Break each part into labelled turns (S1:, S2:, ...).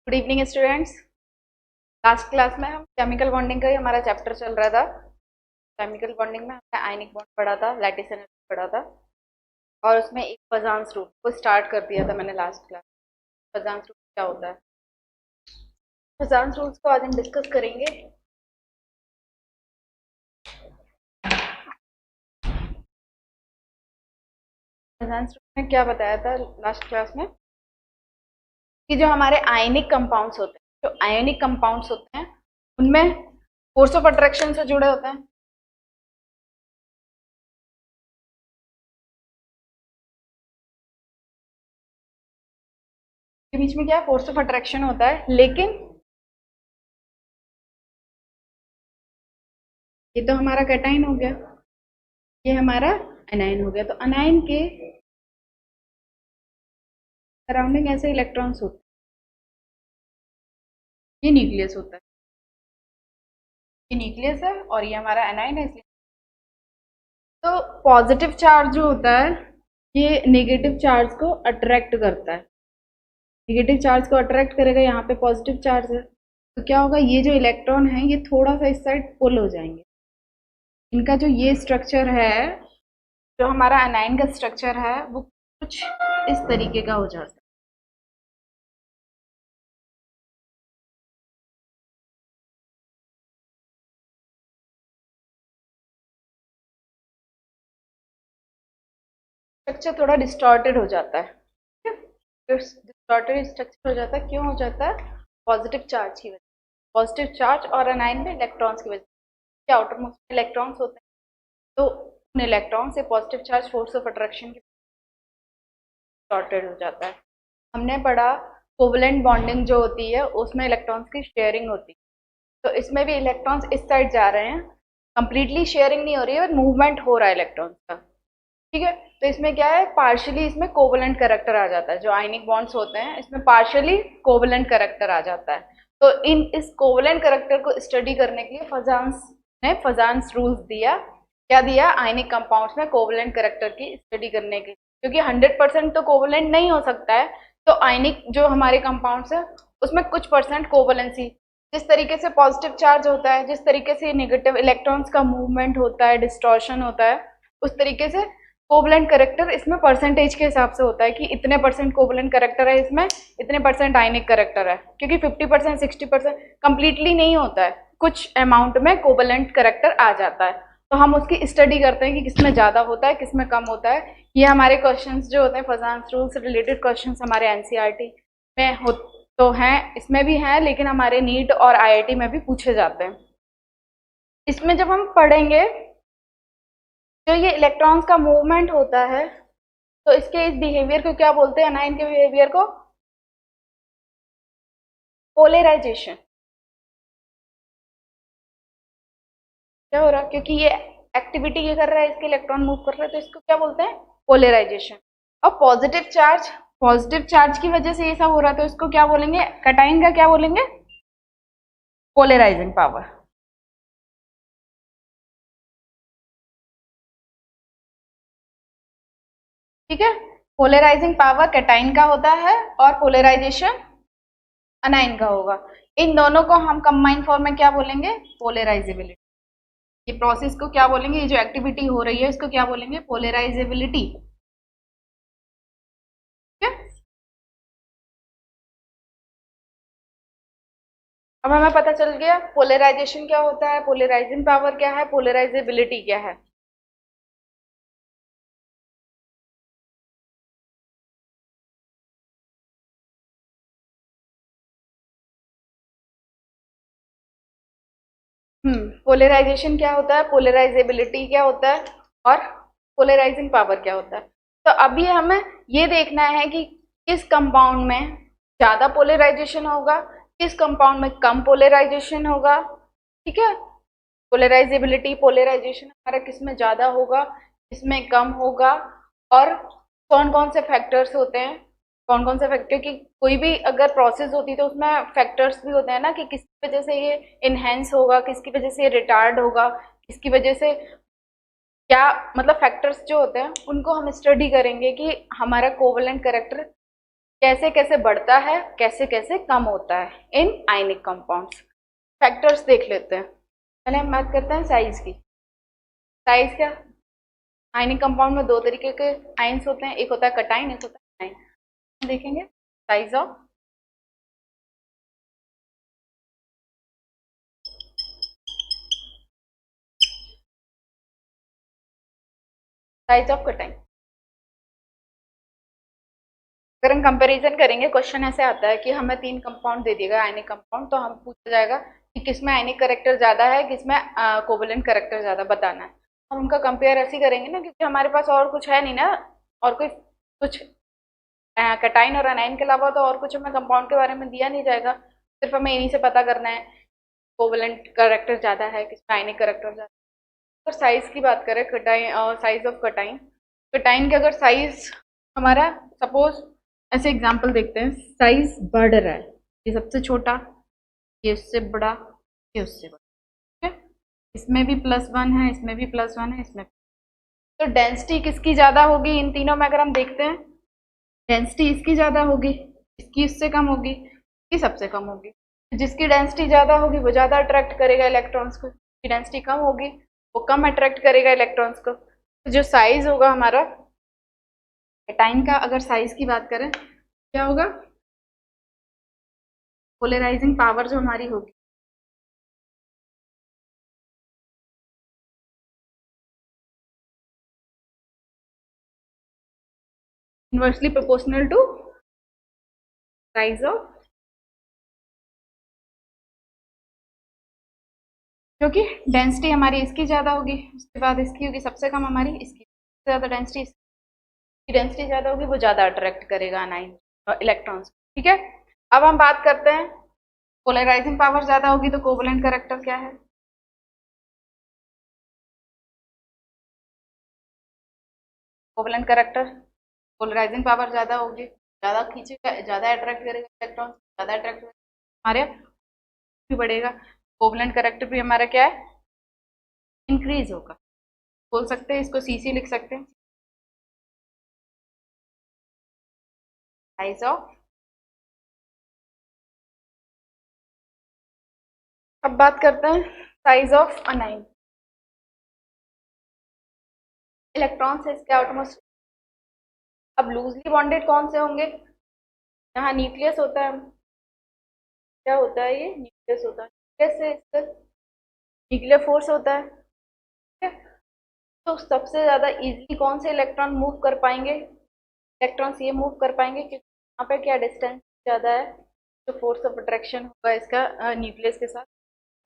S1: Good evening students. Last class में हम chemical bonding का ही हमारा चैप्टर चल रहा था। केमिकल बॉन्डिंग में हमने आयनिक बॉन्ड पढ़ा था, लैटिस एनर्जी पढ़ा था और उसमें एक फजांस रूल को स्टार्ट कर दिया था मैंने लास्ट क्लास। फजांस रूल क्या होता है, फजांस रूल्स को आज हम डिस्कस करेंगे। फजांस रूल में क्या बताया था लास्ट क्लास में कि जो हमारे आयनिक कंपाउंड्स होते हैं, जो आयनिक कंपाउंड्स होते हैं उनमें फोर्स ऑफ अट्रैक्शन से जुड़े होते हैं। के बीच में क्या है, फोर्स ऑफ अट्रैक्शन होता है। लेकिन ये तो हमारा कैटाइन हो गया, ये हमारा एनाइन हो गया। तो अनाइन के सराउंडिंग ऐसे इलेक्ट्रॉन्स होते हैं, ये न्यूक्लियस होता है, ये न्यूक्लियस है और ये हमारा एनाइन है इसलिए। तो पॉजिटिव चार्ज जो होता है ये नेगेटिव चार्ज को अट्रैक्ट करता है, नेगेटिव चार्ज को अट्रैक्ट करेगा। यहाँ पे पॉजिटिव चार्ज है तो क्या होगा, ये जो इलेक्ट्रॉन है ये थोड़ा सा इस साइड पुल हो जाएंगे। इनका जो ये स्ट्रक्चर है, जो हमारा एनाइन का स्ट्रक्चर है वो कुछ इस तरीके का हो जाता है। स्ट्रक्चर थोड़ा डिस्टॉर्टेड हो जाता है, डिस्टॉर्टेड स्ट्रक्चर हो जाता है। क्यों हो जाता है? पॉजिटिव चार्ज की वजह, पॉजिटिव चार्ज और एनाइन में इलेक्ट्रॉन्स की वजह से। आउटर मोस्ट इलेक्ट्रॉन्स होते हैं तो उन इलेक्ट्रॉन से positive charge force of attraction की डिस्टॉर्टेड हो जाता है। हमने पढ़ा कोवलेंट बॉन्डिंग जो होती है उसमें इलेक्ट्रॉन्स की शेयरिंग होती है, तो इसमें भी इलेक्ट्रॉन्स इस साइड जा रहे हैं, कंप्लीटली शेयरिंग नहीं हो रही है बट मूवमेंट हो रहा है इलेक्ट्रॉन्स का। ठीक है, तो इसमें क्या है, पार्शियली इसमें कोवलेंट कैरेक्टर आ जाता है। जो आयनिक बॉन्ड्स होते हैं इसमें पार्शियली कोवलेंट कैरेक्टर आ जाता है। तो इस कोवलेंट कैरेक्टर को स्टडी करने के लिए फजांस ने फजांस रूल्स दिया। क्या दिया? आयनिक कंपाउंड्स में कोवलेंट कैरेक्टर की स्टडी करने के लिए, क्योंकि 100% तो कोवलेंट नहीं हो सकता है। तो आयनिक जो हमारे कंपाउंड्स है उसमें कुछ परसेंट कोवलेंसी, जिस तरीके से पॉजिटिव चार्ज होता है, जिस तरीके से नेगेटिव इलेक्ट्रॉन्स का मूवमेंट होता है, डिस्टॉर्शन होता है, उस तरीके से कोवलेंट करेक्टर इसमें परसेंटेज के हिसाब से होता है कि इतने परसेंट कोवलेंट करेक्टर है इसमें, इतने परसेंट आयनिक करेक्टर है। क्योंकि 50% 60% कंप्लीटली नहीं होता है, कुछ अमाउंट में कोवलेंट करेक्टर आ जाता है। तो हम उसकी स्टडी करते हैं कि किसमें ज़्यादा होता है, किसमें कम होता है। ये हमारे क्वेश्चंस जो होते हैं फजांस रूल से रिलेटेड क्वेश्चंस हमारे एनसीईआरटी में हो तो हैं, इसमें भी हैं, लेकिन हमारे नीट और आईआईटी में भी पूछे जाते हैं। इसमें जब हम पढ़ेंगे जो ये इलेक्ट्रॉन्स का मूवमेंट होता है तो इसके इस बिहेवियर को क्या बोलते हैं, अनायन के बिहेवियर को पोलराइजेशन। क्या हो रहा है, क्योंकि ये एक्टिविटी ये कर रहा है, इसके इलेक्ट्रॉन मूव कर रहे हैं, तो इसको क्या बोलते हैं, पोलराइजेशन। और पॉजिटिव चार्ज की वजह से ये सब हो रहा है तो इसको क्या बोलेंगे, कैटाइन का क्या बोलेंगे, पोलराइजिंग पावर। ठीक है, पोलराइजिंग पावर कैटाइन का होता है और पोलराइजेशन अनाइन का होगा। इन दोनों को हम कंबाइन फॉर्म में क्या बोलेंगे, पोलराइजेबिलिटी। ये प्रोसेस को क्या बोलेंगे, ये जो एक्टिविटी हो रही है इसको क्या बोलेंगे, पोलराइजेबिलिटी। ठीक है, अब हमें पता चल गया पोलराइजेशन क्या होता है, पोलराइजिंग पावर क्या है, पोलराइजेबिलिटी क्या है। पोलराइजेशन क्या होता है, पोलराइजेबिलिटी क्या होता है और पोलराइजिंग पावर क्या होता है। तो अभी हमें ये देखना है कि किस कंपाउंड में ज्यादा पोलराइजेशन होगा, किस कंपाउंड में कम पोलराइजेशन होगा। ठीक है, पोलराइजेबिलिटी पोलराइजेशन हमारा किस में ज्यादा होगा, किसमें कम होगा, और कौन कौन से फैक्टर्स होते हैं, कौन कौन से फैक्टर की कोई भी अगर प्रोसेस होती है तो उसमें फैक्टर्स भी होते हैं ना, कि किसकी वजह से ये इनहेंस होगा, किसकी वजह से ये रिटार्ड होगा, किसकी वजह से क्या, मतलब फैक्टर्स जो होते हैं उनको हम स्टडी करेंगे कि हमारा कोवलेंट करेक्टर कैसे कैसे बढ़ता है, कैसे कैसे कम होता है इन आयनिक कंपाउंड्स। फैक्टर्स देख लेते हैं। पहले हम बात करते हैं साइज की। साइज क्या, आयनिक कंपाउंड में दो तरीके के आयन्स होते हैं, एक होता है कटाइन, एक होता है आयन। देखेंगे साइज ऑफ कटाइन। अगर हम कंपैरिजन करेंगे, क्वेश्चन ऐसे आता है कि हमें 3 कंपाउंड दे दिएगा आयनिक कंपाउंड, तो हम पूछा जाएगा कि किसमें आयनिक करेक्टर ज्यादा है, किसमें कोवलेंट करेक्टर ज्यादा, बताना है। हम उनका कंपेयर ऐसे ही करेंगे ना, क्योंकि हमारे पास और कुछ है नहीं ना, और कोई कुछ कटाइन और अनाइन के अलावा तो और कुछ हमें कंपाउंड के बारे में दिया नहीं जाएगा। सिर्फ हमें इन्हीं से पता करना है कोवलेंट करेक्टर ज्यादा है, किसमें आयनिक करेक्टर ज्यादा है। और साइज की बात करें, कटाइन और साइज ऑफ कटाइन, कटाइन के अगर साइज हमारा, सपोज ऐसे एग्जांपल देखते हैं, साइज बढ़ रहा है, ये सबसे छोटा, ये इससे बड़ा, ये उससे बड़ा, ठीक है। इसमें भी +1 है, इसमें भी +1 है, इसमें। तो डेंसिटी किसकी ज्यादा होगी इन तीनों में? अगर हम देखते हैं, डेंसिटी इसकी ज्यादा होगी, इसकी इससे कम होगी, इसकी सबसे कम होगी। जिसकी डेंसिटी ज्यादा होगी वो ज्यादा अट्रैक्ट करेगा इलेक्ट्रॉन्स को, जिसकी डेंसिटी कम होगी वो कम अट्रैक्ट करेगा इलेक्ट्रॉन्स को। तो जो साइज होगा हमारा कैटाइन का, अगर साइज की बात करें, क्या होगा? पोलराइजिंग पावर जो हमारी होगी, inversely proportional to size of, क्योंकि डेंसिटी हमारी इसकी ज्यादा होगी, उसके बाद इसकी होगी, सबसे कम हमारी इसकी, ज्यादा डेंसिटी, इसकी डेंसिटी ज्यादा होगी, वो ज्यादा अट्रैक्ट करेगा अनाइन इलेक्ट्रॉन्स, ठीक है। अब हम बात करते हैं, पोलराइजिंग पावर ज्यादा होगी तो कोवलेंट करेक्टर क्या है? कोवलेंट करेक्टर, पोलराइजिंग पावर ज्यादा होगी, ज्यादा खींचेगा, ज्यादा अट्रैक्ट करेगा इलेक्ट्रॉन, ज्यादा अट्रैक्ट हमारे भी बढ़ेगा, कोवलेंट करेक्टर भी हमारा क्या है? इंक्रीज होगा। बोल सकते हैं इसको सीसी लिख सकते हैं, साइज ऑफ। अब बात करते हैं साइज ऑफ अनाइन। इलेक्ट्रॉन से इसके आउटमोस्ट, अब लूजली बॉन्डेड कौन से होंगे? यहाँ न्यूक्लियस होता है, क्या होता है? ये न्यूक्लियस होता है, न्यूक्लियस से इसका न्यूक्लियर फोर्स होता है, ठीक है। तो सबसे ज्यादा इजीली कौन से इलेक्ट्रॉन मूव कर पाएंगे? इलेक्ट्रॉन्स ये मूव कर पाएंगे क्योंकि यहाँ पे क्या डिस्टेंस ज्यादा है, जो फोर्स ऑफ अट्रैक्शन होगा इसका न्यूक्लियस के साथ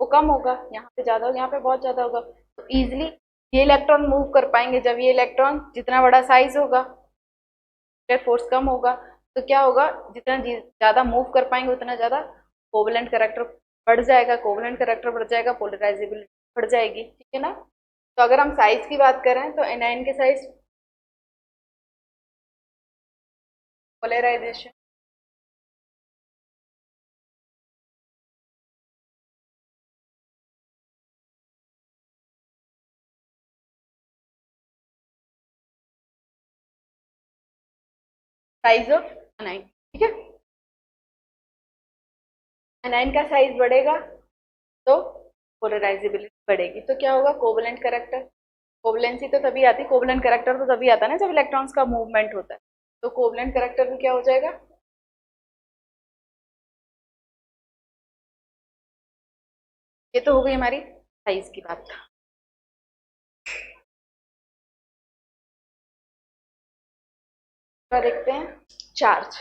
S1: वो कम होगा, यहाँ पे ज्यादा होगा, यहाँ पे बहुत ज्यादा होगा। तो इजिली ये इलेक्ट्रॉन मूव कर पाएंगे। जब ये इलेक्ट्रॉन जितना बड़ा साइज होगा, फोर्स कम होगा, तो क्या होगा? जितना ज्यादा मूव कर पाएंगे उतना ज्यादा कोवलेंट करेक्टर बढ़ जाएगा, कोवलेंट करेक्टर बढ़ जाएगा, पोलराइजेबिलिटी बढ़ जाएगी, ठीक है ना। तो अगर हम साइज की बात करें तो एनायन के size, polarisation, size of anion, ठीक है। एनायन का साइज बढ़ेगा तो पोलराइजेबिलिटी बढ़ेगी, तो क्या होगा? कोवलेंट करेक्टर, कोवलेंसी तो तभी आती, कोवलेंट करेक्टर तो तभी आता है ना जब इलेक्ट्रॉन्स का मूवमेंट होता है, तो कोवलेंट करेक्टर भी क्या हो जाएगा? ये तो हो गई हमारी साइज की बात। तो देखते हैं चार्ज।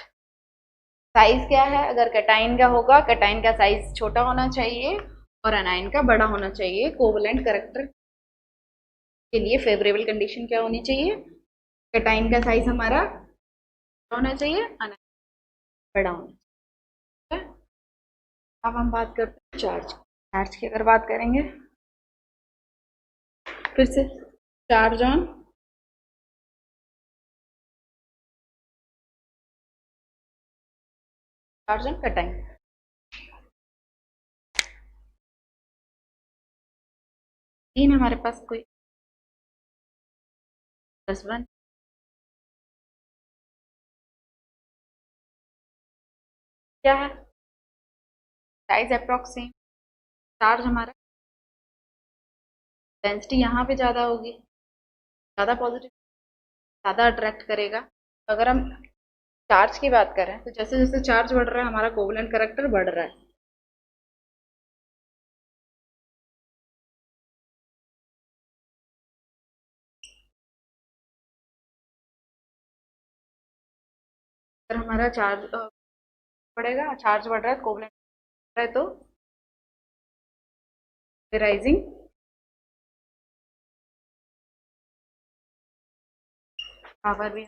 S1: साइज क्या है? अगर कैटाइन का होगा, कैटाइन का साइज छोटा होना चाहिए और एनायन का बड़ा होना चाहिए। कोवलेंट करेक्टर के लिए फेवरेबल कंडीशन क्या होनी चाहिए? कैटाइन का साइज हमारा छोटा होना चाहिए, एनायन बड़ा होना चाहिए, ठीक है? अब हम बात करते हैं चार्ज। चार्ज की अगर बात करेंगे, फिर से चार्ज ऑन कैटाइन। तीन हमारे पास कोई +1, क्या है, साइज अप्रॉक्स सेम, चार्ज हमारा, डेंसिटी यहाँ पे ज़्यादा होगी, ज़्यादा पॉजिटिव, ज़्यादा अट्रैक्ट करेगा। तो अगर हम चार्ज की बात करें तो जैसे जैसे चार्ज बढ़ रहा है हमारा कोवलेंट करैक्टर बढ़ रहा है। अगर हमारा चार्ज बढ़ेगा, चार्ज बढ़ रहा है, कोवलेंट बढ़ रहा है, तो राइजिंग पावर भी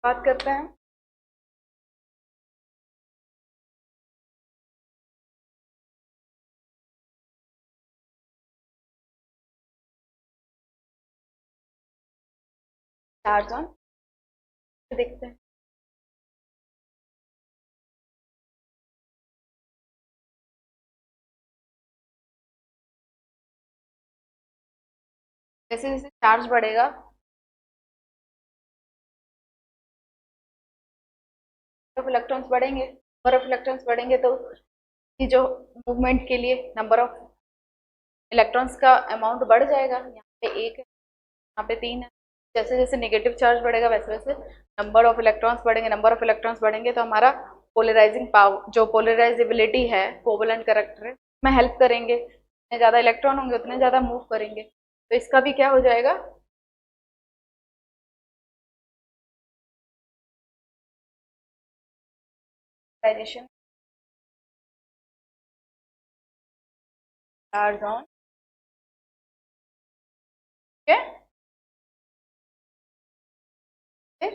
S1: बात करते हैं। चार्ज ऑन देखते हैं। जैसे जैसे चार्ज बढ़ेगा ऑफ इलेक्ट्रॉन्स बढ़ेंगे, नंबर ऑफ इलेक्ट्रॉन्स बढ़ेंगे, तो ये जो मूवमेंट के लिए नंबर ऑफ इलेक्ट्रॉन्स का अमाउंट बढ़ जाएगा। यहाँ पे एक है, यहाँ पे तीन है। जैसे जैसे नेगेटिव चार्ज बढ़ेगा वैसे वैसे नंबर ऑफ इलेक्ट्रॉन्स बढ़ेंगे, नंबर ऑफ इलेक्ट्रॉन्स बढ़ेंगे, तो हमारा पोलराइजिंग पावर, जो पोलराइजेबिलिटी है, कोवलेंट करैक्टर में हेल्प करेंगे। जितने ज़्यादा इलेक्ट्रॉन होंगे उतने ज़्यादा मूव करेंगे, तो इसका भी क्या हो जाएगा, पोलराइजेशन चार्ज ऑन, ठीक है। फिर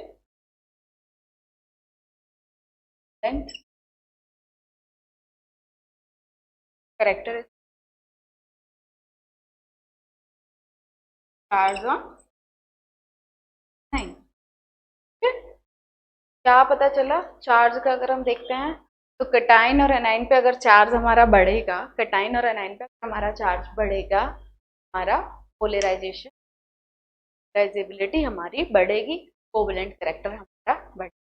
S1: करेक्टर चार्ज ऑन नहीं, क्या पता चला चार्ज का अगर हम देखते हैं तो कैटाइन और एनाइन पे अगर चार्ज हमारा बढ़ेगा, कैटाइन और एनाइन पे हमारा चार्ज बढ़ेगा, हमारा पोलराइजेशन, पोलराइजेबिलिटी हमारी बढ़ेगी, कोवलेंट करैक्टर हमारा बढ़ेगा।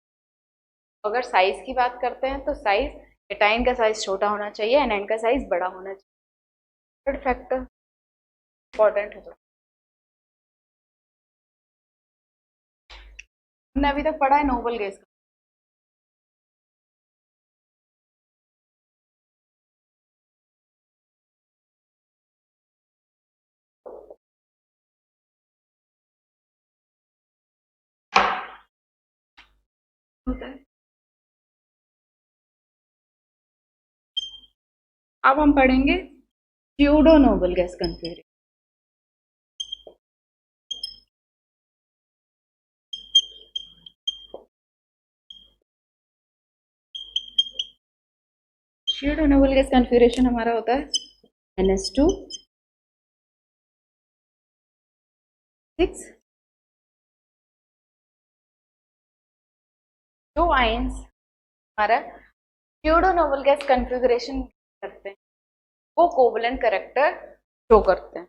S1: अगर साइज की बात करते हैं तो साइज, कैटाइन का साइज छोटा होना चाहिए, एनाइन का साइज बड़ा होना चाहिए। थर्ड फैक्टर इंपॉर्टेंट है, तो हमने अभी तक पढ़ा है नोबल गैस का। होता है। अब हम पढ़ेंगे pseudo noble gas configuration. Pseudo noble gas configuration हमारा होता है NH2 6 दो आयंस हमारा स्यूडो नोबल गैस कन्फिगरेशन करते हैं, वो कोवलेंट करैक्टर शो करते हैं।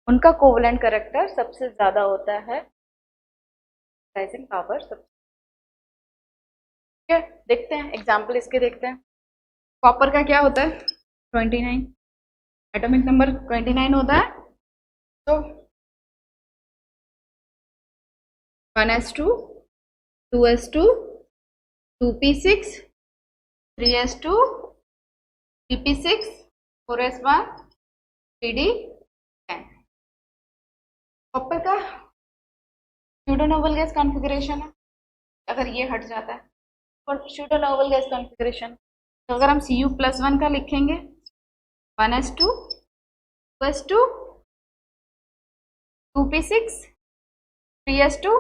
S1: उनका कोवलेंट करैक्टर सबसे ज्यादा होता है, राइजिंग पावर सबसे, ठीक है। देखते हैं एग्जाम्पल इसके, देखते हैं। कॉपर का क्या होता है 29, एटॉमिक नंबर 29 होता है, तो 1s2 2s2 2p6 3s2 3p6 4s1 3d10। Copper का स्यूडो नोबल गैस कॉन्फ़िगरेशन है, अगर ये हट जाता है और स्यूडो नोबल गैस कॉन्फ़िगरेशन, तो अगर हम Cu+1 का लिखेंगे 1s2 2s2 2p6 3s2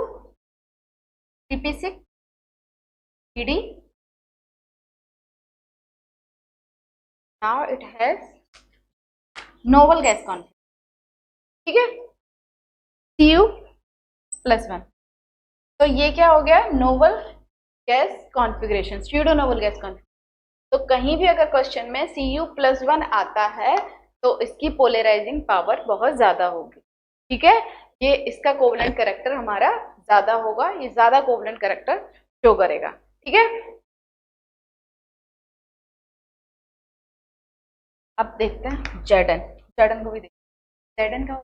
S1: 3p6 3d, now it has noble gas configuration, ठीक है, Cu+1। तो ये क्या हो गया, noble gas configuration, pseudo noble gas configuration. तो कहीं भी अगर क्वेश्चन में Cu+1 आता है तो इसकी पोलराइजिंग पावर बहुत ज्यादा होगी, ठीक है। ये इसका कोवलेंट कैरेक्टर हमारा ज्यादा होगा, ये ज्यादा कोवलेंट कैरेक्टर शो करेगा। ठीक है, अब देखते हैं जेडन। जेडन को भी देखते हैं, जेडन का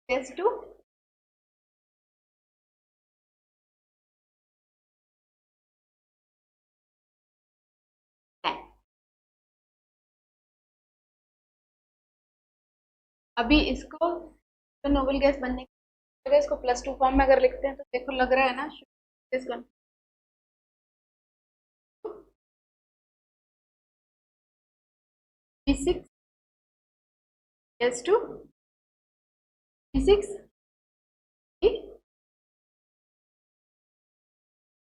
S1: टेस्ट टू अभी इसको तो नोबल गैस बनने के लिए इसको +2 फॉर्म में अगर लिखते हैं तो देखो लग रहा है ना C6 S2 C6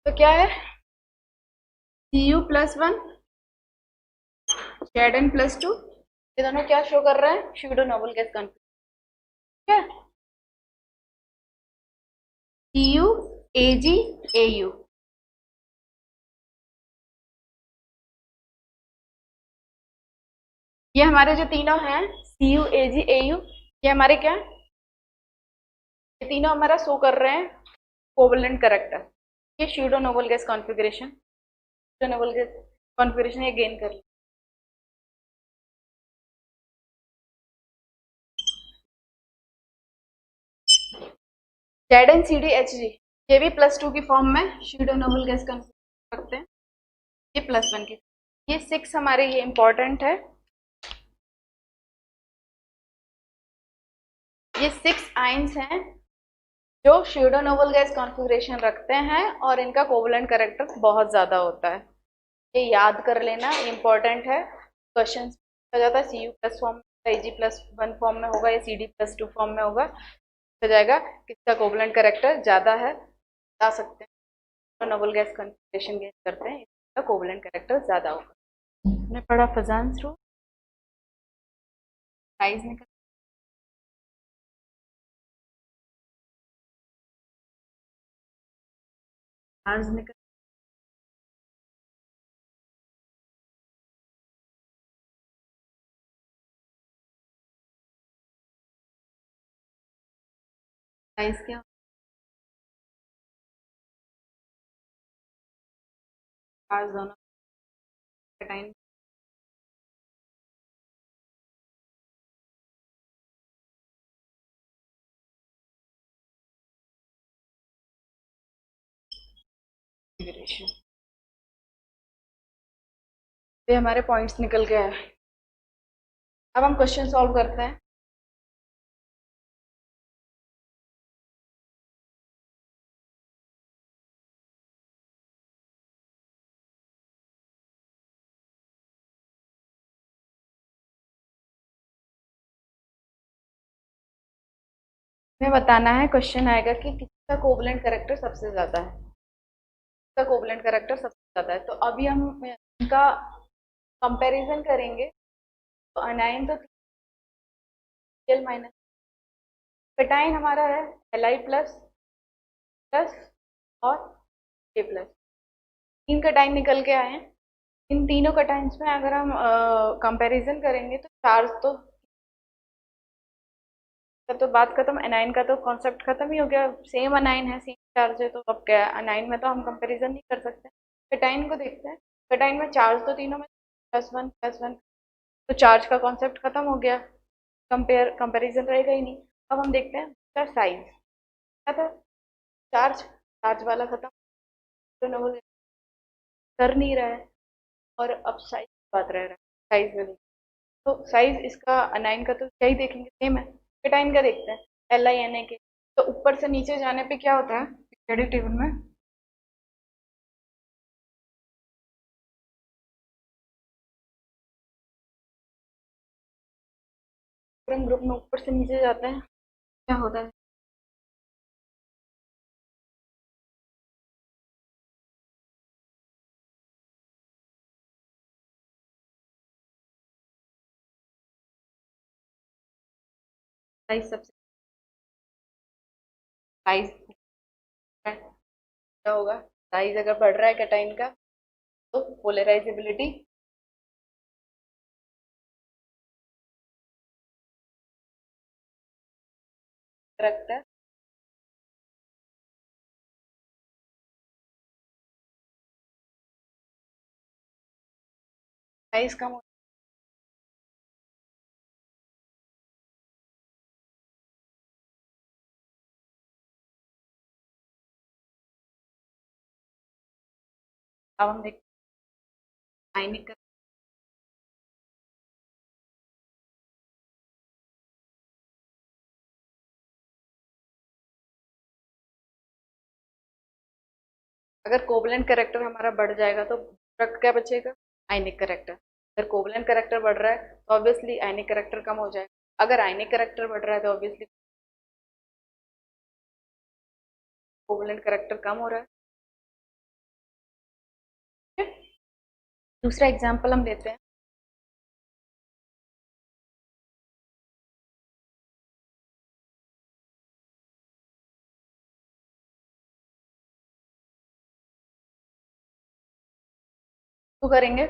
S1: तो क्या है Cu+1 Zn+2, ये दोनों क्या शो कर रहे हैं, pseudo noble gas configuration. Cu Ag Au, ये हमारे जो तीनों हैं Cu Ag Au, ये हमारे क्या है, ये तीनों हमारा शो कर रहे हैं कोवलेंट कैरेक्टर। ये pseudo noble gas configuration, pseudo noble gas configuration ये गेन कर लिया। ZnCdHg, ये भी +2 की फॉर्म में स्यूडो नोबल गैस कॉन्फिगरेशन रखते हैं, ये +1 की। ये 6 हमारे ये इंपॉर्टेंट है, ये 6 आइंस हैं जो स्यूडो नोबल गैस कॉन्फिगरेशन रखते हैं और इनका कोवलेंट कैरेक्टर बहुत ज्यादा होता है। ये याद कर लेना, इंपॉर्टेंट है, क्वेश्चन हो जाता है Cu+ फॉर्म में, Ag+1 फॉर्म में होगा या Cd+2 फॉर्म में होगा, हो जाएगा किसका कोवलेंट कैरेक्टर ज्यादा है, बता सकते हैं। नोबल गैस कॉन्फिगरेशन गेन करते हैं, इसका कोवलेंट कैरेक्टर ज्यादा होगा। हमने पढ़ा फजान थ्रू साइज निकल चार्ज निकल साइज क्या चार्ज दोनों टाइम कॉन्फिगरेशन। ये हमारे पॉइंट्स निकल गए हैं, अब हम क्वेश्चन सॉल्व करते हैं। हमें बताना है, क्वेश्चन आएगा कि किसका कोवलेंट कैरेक्टर सबसे ज्यादा है, किसका कोवलेंट कैरेक्टर सबसे ज्यादा है। तो अभी हम इनका कंपैरिजन करेंगे, तो अनाइन तो Cl माइनस, कटाइन हमारा है Li+, प्लस और K+, तीन कटाइन निकल के आए हैं। इन तीनों कटाइंस में अगर हम कंपैरिजन करेंगे तो चार्ज तो बात खत्म, एनाइन का तो कॉन्सेप्ट खत्म ही हो गया, सेम अनाइन है, सेम चार्ज है, तो अब क्या है, अनाइन में तो हम कंपैरिजन नहीं कर सकते। कटाइन को देखते हैं, कटाइन में चार्ज तो तीनों में +1 तो चार्ज का कॉन्सेप्ट खत्म हो गया, कंपैरिजन रहेगा ही नहीं। अब हम देखते हैं इसका साइज क्या था, चार्ज चार्ज वाला खत्म, तो नोबल कर नहीं रहा है, और अब साइज बात रह रहा है, साइज में तो साइज इसका अनाइन का तो क्या ही देखेंगे, सेम है। केटाइन का देखते हैं LiNa के, तो ऊपर से नीचे जाने पे क्या होता है पीरियोडिक टेबल में, ग्रुप में ऊपर से नीचे जाते हैं, क्या होता है, साइज सबसे, साइज क्या होगा, साइज अगर बढ़ रहा है कैटाइन का तो पोलराइजेबिलिटी करैक्टर साइज कम अब हम देखते हैं आयनिक अगर कोवलेंट कैरेक्टर हमारा बढ़ जाएगा तो क्या बचेगा आयनिक कैरेक्टर। अगर कोवलेंट कैरेक्टर बढ़ रहा है तो ऑब्वियसली आयनिक कैरेक्टर कम हो जाएगा। अगर आयनिक कैरेक्टर बढ़ रहा है तो ऑब्वियसली कोवलेंट कैरेक्टर कम हो रहा है। दूसरा एग्जाम्पल हम लेते हैं। तो करेंगे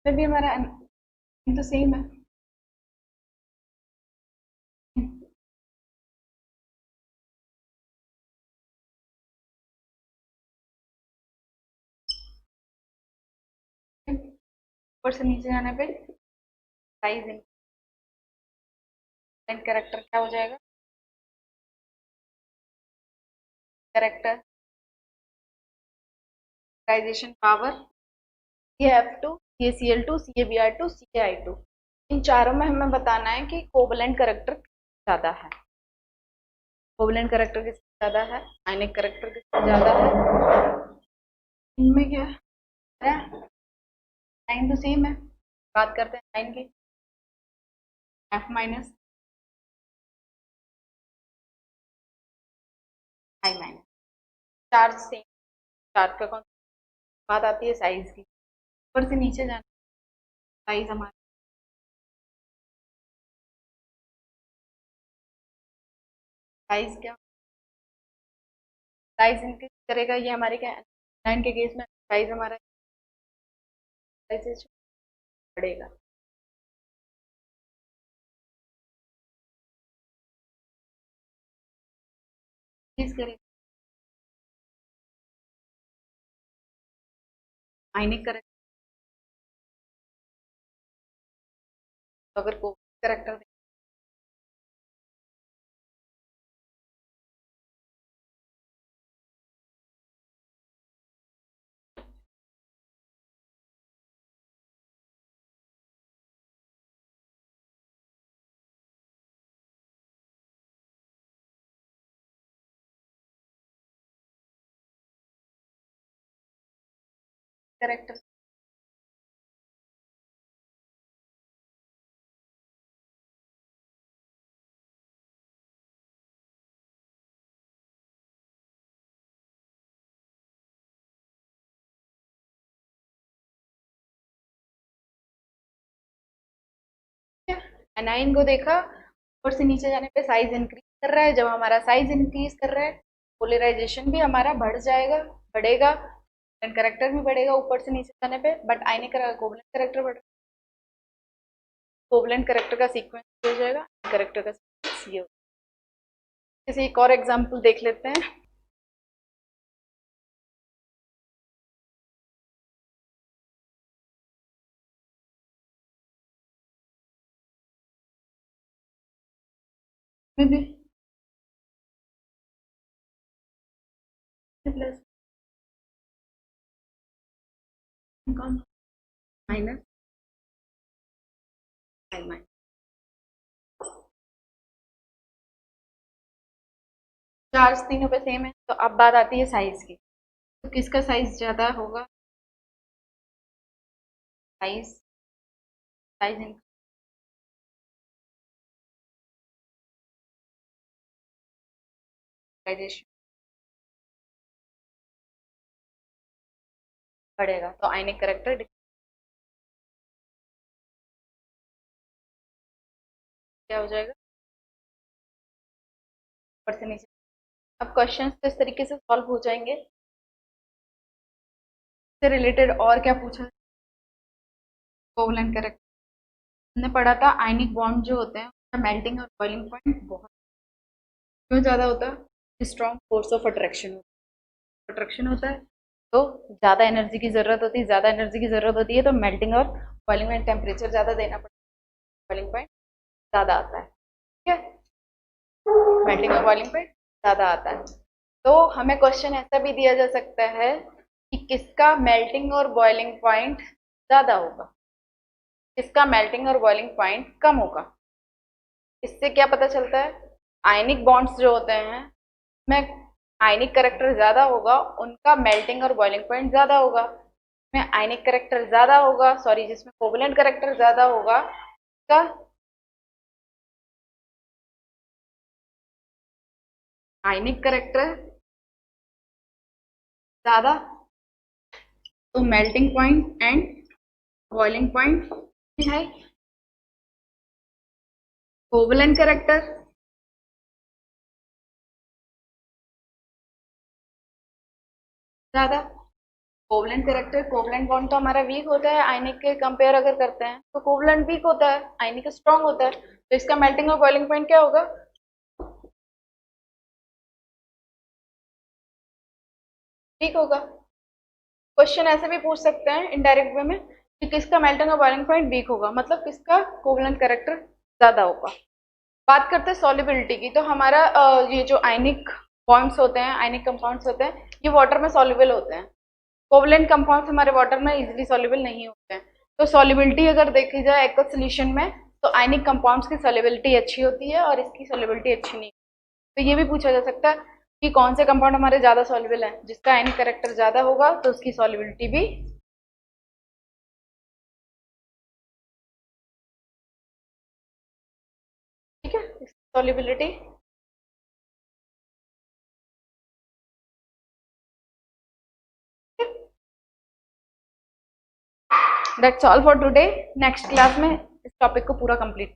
S1: फिर भी हमारा तो सेम है। ऊपर से नीचे जाने पे साइज कैरेक्टर क्या हो जाएगा characterisation power CF2 CaCl2 CaBr2 CaI2 इन चारों में हमें बताना है कि कोवलेंट कैरेक्टर ज्यादा है। कोवलेंट कैरेक्टर किससे ज्यादा है आयनिक कैरेक्टर किससे ज्यादा है। इनमें क्या है साइन तो सेम है। बात करते हैं साइन की F minus I minus charge same. Charge का कौन बात आती है साइज की। ऊपर से नीचे जाना साइज हमारा साइज क्या साइज इंक्रीज करेगा ये हमारे क्या नाइन के केस में साइज हमारा साइज बढ़ेगा। इंक्रीज करेगा आयनिक करेक्टर अगर को करेक्टर करेक्टर एनाइन को देखा ऊपर से नीचे जाने पे साइज इंक्रीज कर रहा है। जब हमारा साइज इंक्रीज कर रहा है पोलराइजेशन भी हमारा बढ़ जाएगा बढ़ेगा करेक्टर भी बढ़ेगा ऊपर से नीचे जाने पे। बट आयनिक कोवलेंट करेक्टर बढ़ कोवलेंट करेक्टर का सीक्वेंस हो जाएगा करेक्टर का सीक्वेंस ये हो। जैसे एक और एग्जांपल देख लेते हैं। प्लस माइनस आई माइनस चार्ज तीनों पे सेम है। तो अब बात आती है साइज की तो किसका साइज ज्यादा होगा साइज साइज इंक्रीज बढ़ेगा तो आयनिक करेक्टर क्या हो जाएगा ऊपर से नीचे। अब क्वेश्चन तो इस तरीके से सॉल्व हो जाएंगे। इससे रिलेटेड और क्या पूछा, कोवलेंट कैरेक्टर हमने पढ़ा था। आयनिक बॉन्ड जो होते हैं उसका मेल्टिंग और बॉइलिंग पॉइंट बहुत क्यों ज़्यादा होता है, स्ट्रॉन्ग फोर्स ऑफ अट्रैक्शन होता है, तो ज़्यादा एनर्जी की ज़रूरत होती है। ज़्यादा एनर्जी की ज़रूरत होती है तो मेल्टिंग और बॉइलिंग में टेम्परेचर ज़्यादा देना पड़ता है, बॉइलिंग पॉइंट ज़्यादा आता है। ठीक है, मेल्टिंग और बॉइलिंग पॉइंट ज़्यादा आता है। तो हमें क्वेश्चन ऐसा भी दिया जा सकता है कि किसका मेल्टिंग और बॉइलिंग पॉइंट ज़्यादा होगा, किसका मेल्टिंग और बॉइलिंग पॉइंट कम होगा। इससे क्या पता चलता है, आयनिक बॉन्ड्स जो होते हैं में आयनिक करेक्टर ज़्यादा होगा, उनका मेल्टिंग और बॉइलिंग पॉइंट ज़्यादा होगा। जिसमें आयनिक करेक्टर ज़्यादा होगा, सॉरी जिसमें कोवलेंट करेक्टर ज़्यादा होगा, उसका आयनिक करेक्टर ज़्यादा, तो melting point and boiling point है। कोवलेंट करेक्टर ज़्यादा, कोवलेंट करेक्टर, कोवलेंट बॉन्ड तो हमारा वीक होता है आयनिक के कंपेयर अगर करते हैं तो कोवलेंट वीक होता है, आयनिक स्ट्रांग होता है, तो इसका मेल्टिंग और बॉइलिंग पॉइंट क्या होगा, वीक होगा। क्वेश्चन ऐसे भी पूछ सकते हैं इनडायरेक्ट वे में कि किसका मेल्टिंग और बॉइलिंग पॉइंट वीक होगा, मतलब किसका कोवलेंट करेक्टर ज़्यादा होगा। बात करते हैं सॉल्युबिलिटी की, तो हमारा ये जो आयनिक बॉन्ड्स होते हैं, आयनिक कंपाउंड्स होते हैं, ये वाटर में सॉल्युबल होते हैं। कोवलेंट कंपाउंड्स हमारे वाटर में इजीली सॉल्युबल नहीं होते हैं। तो सॉल्युबिलिटी अगर देखी जाए एक्वस सॉल्यूशन में, तो आयनिक कंपाउंड्स की सॉल्युबिलिटी अच्छी होती है और इसकी सॉल्युबिलिटी अच्छी नहीं। तो ये भी पूछा जा सकता है कि कौन से कंपाउंड हमारे ज़्यादा सॉल्युबल है, जिसका आयनिक करेक्टर ज़्यादा होगा तो उसकी सॉल्युबिलिटी भी ठीक है, solubility. That's all for today. Next class में इस टॉपिक को पूरा कंप्लीट